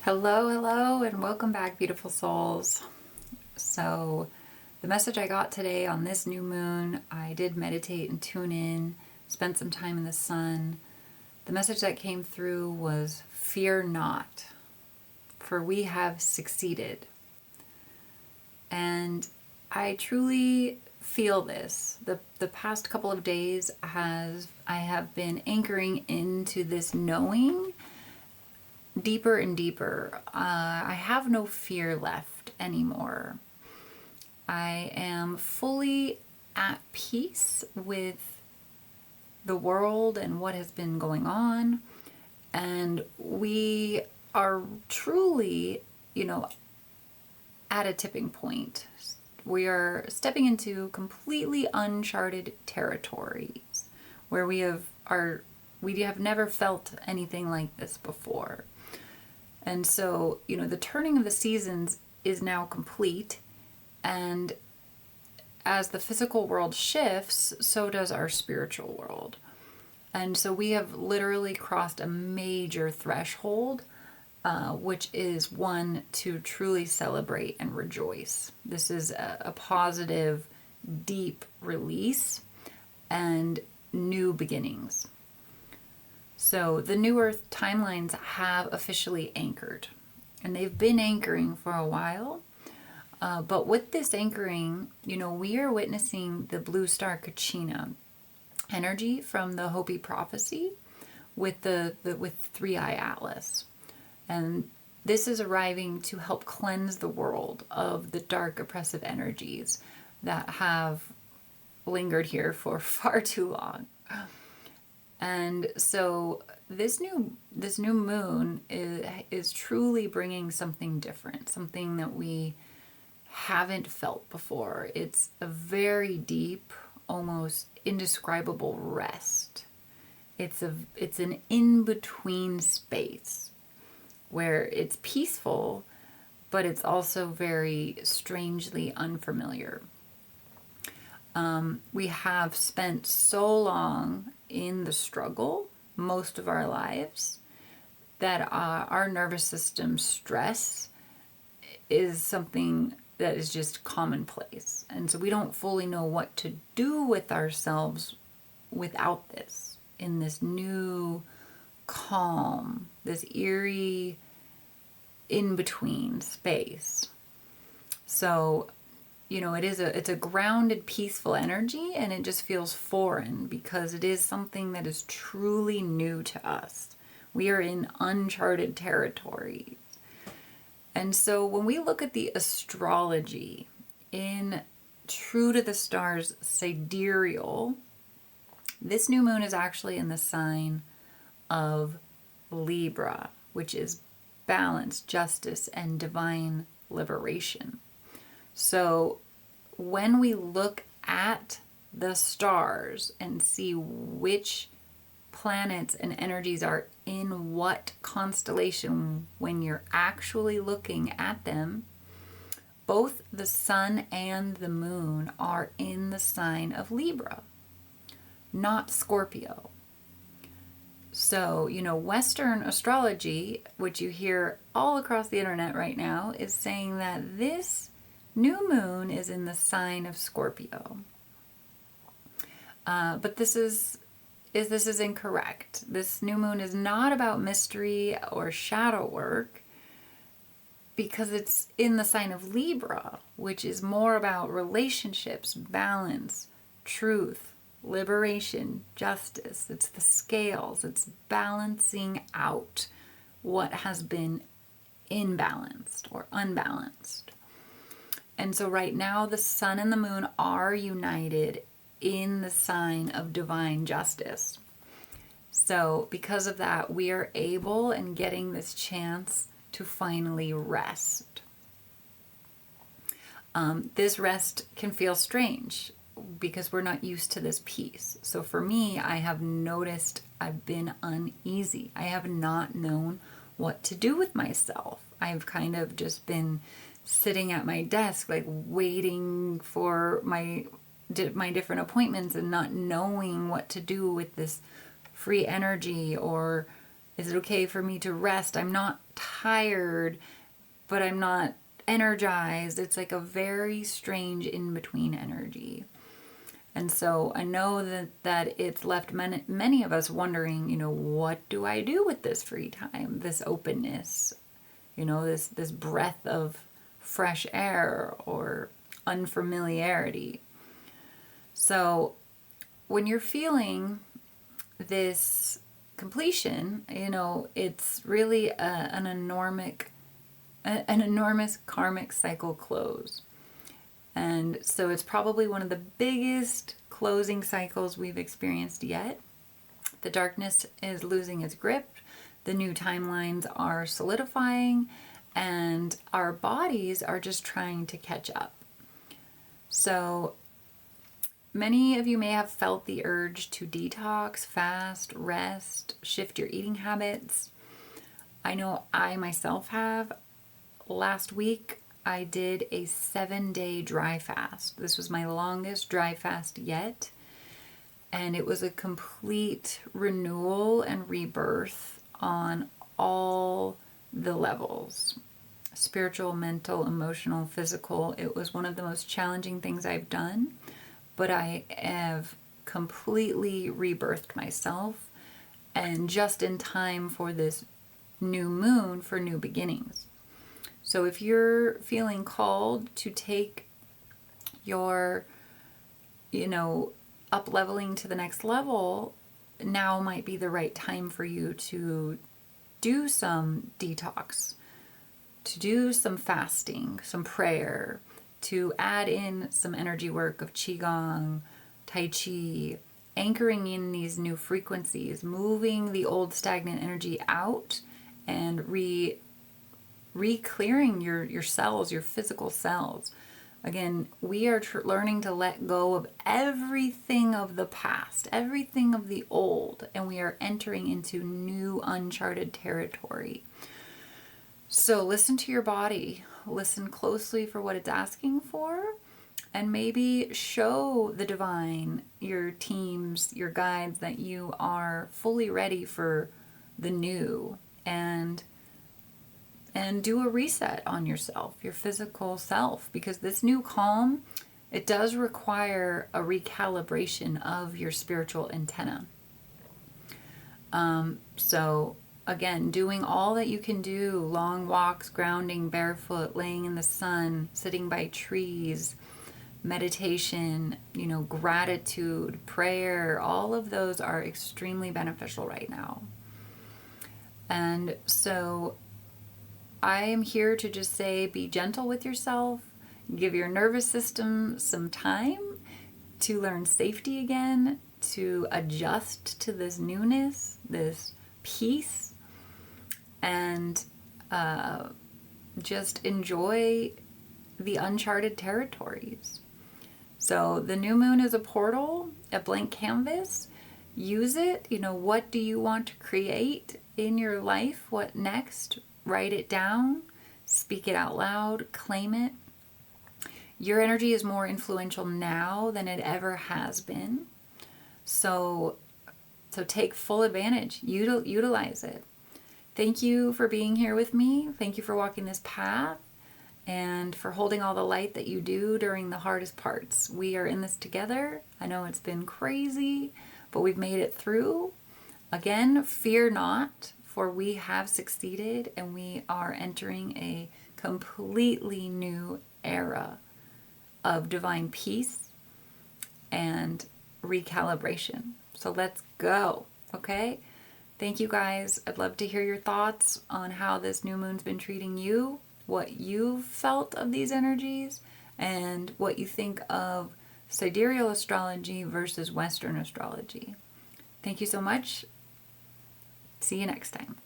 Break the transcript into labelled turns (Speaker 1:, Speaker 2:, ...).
Speaker 1: Hello, and welcome back, beautiful souls. So, the message I got today on this new moon, I did meditate and tune in, spent some time in the sun. The message that came through was, "Fear not, for we have succeeded." And I truly feel this. The past couple of days I have been anchoring into this knowing deeper and deeper. I have no fear left anymore. I am fully at peace with the world and what has been going on. And we are truly, at a tipping point. We are stepping into completely uncharted territories where we have never felt anything like this before. And so, the turning of the seasons is now complete. And as the physical world shifts, so does our spiritual world. And so we have literally crossed a major threshold, which is one to truly celebrate and rejoice. This is a positive, deep release and new beginnings. So the New Earth timelines have officially anchored, and they've been anchoring for a while. But with this anchoring, we are witnessing the blue star Kachina energy from the Hopi prophecy with with Three-Eye Atlas. And this is arriving to help cleanse the world of the dark oppressive energies that have lingered here for far too long. And so this new moon is truly bringing something different, something that we haven't felt before. It's a very deep, almost indescribable rest. It's an in-between space where it's peaceful, but it's also very strangely unfamiliar. We have spent so long in the struggle, most of our lives, that our nervous system stress is something that is just commonplace. And so we don't fully know what to do with ourselves without this, in this new calm, this eerie in-between space. So it's a grounded, peaceful energy, and it just feels foreign because it is something that is truly new to us. We are in uncharted territories. And so when we look at the astrology in True to the Stars Sidereal, this new moon is actually in the sign of Libra, which is balance, justice, and divine liberation. So when we look at the stars and see which planets and energies are in what constellation, when you're actually looking at them, both the sun and the moon are in the sign of Libra, not Scorpio. So, Western astrology, which you hear all across the internet right now, is saying that this new moon is in the sign of Scorpio. But this is incorrect. This new moon is not about mystery or shadow work because it's in the sign of Libra, which is more about relationships, balance, truth, liberation, justice. It's the scales. It's balancing out what has been imbalanced or unbalanced. And so right now the sun and the moon are united in the sign of divine justice. So because of that, we are able and getting this chance to finally rest. This rest can feel strange because we're not used to this peace. So for me, I have noticed I've been uneasy. I have not known what to do with myself. I've kind of just been sitting at my desk, like waiting for my different appointments and not knowing what to do with this free energy or Is it okay for me to rest? I'm not tired, but I'm not energized. It's like a very strange in-between energy. And so I know that it's left many of us wondering, what do I do with this free time, this openness, this breath of fresh air or unfamiliarity. So when you're feeling this completion, it's really an enormous karmic cycle close. And so it's probably one of the biggest closing cycles we've experienced yet. The darkness is losing its grip. The new timelines are solidifying, and our bodies are just trying to catch up. So many of you may have felt the urge to detox, fast, rest, shift your eating habits. I know I myself have. Last week, I did a 7-day dry fast. This was my longest dry fast yet. And it was a complete renewal and rebirth on all the levels. Spiritual, mental, emotional, physical. It was one of the most challenging things I've done. But I have completely rebirthed myself. And just in time for this new moon for new beginnings. So if you're feeling called to take your, up leveling to the next level, now might be the right time for you to do some detox, to do some fasting, some prayer, to add in some energy work of Qigong, Tai Chi, anchoring in these new frequencies, moving the old stagnant energy out and re-clearing your cells, your physical cells. Again, we are learning to let go of everything of the past, everything of the old, and we are entering into new uncharted territory. So listen to your body, listen closely for what it's asking for, and maybe show the divine, your teams, your guides, that you are fully ready for the new, and do a reset on yourself, your physical self, because this new calm, it does require a recalibration of your spiritual antenna. So again, doing all that you can do, long walks, grounding, barefoot, laying in the sun, sitting by trees, meditation, gratitude, prayer, all of those are extremely beneficial right now. And so I am here to just say, be gentle with yourself, give your nervous system some time to learn safety again, to adjust to this newness, this peace, and just enjoy the uncharted territories. So the new moon is a portal, a blank canvas. Use it. What do you want to create in your life? What next? Write it down, speak it out loud, claim it. Your energy is more influential now than it ever has been. So take full advantage, utilize it. Thank you for being here with me. Thank you for walking this path and for holding all the light that you do during the hardest parts. We are in this together. I know it's been crazy, but we've made it through. Again, fear not. For we have succeeded, and we are entering a completely new era of divine peace and recalibration. So let's go, okay? Thank you guys. I'd love to hear your thoughts on how this new moon's been treating you, what you've felt of these energies, and what you think of sidereal astrology versus Western astrology. Thank you so much. See you next time.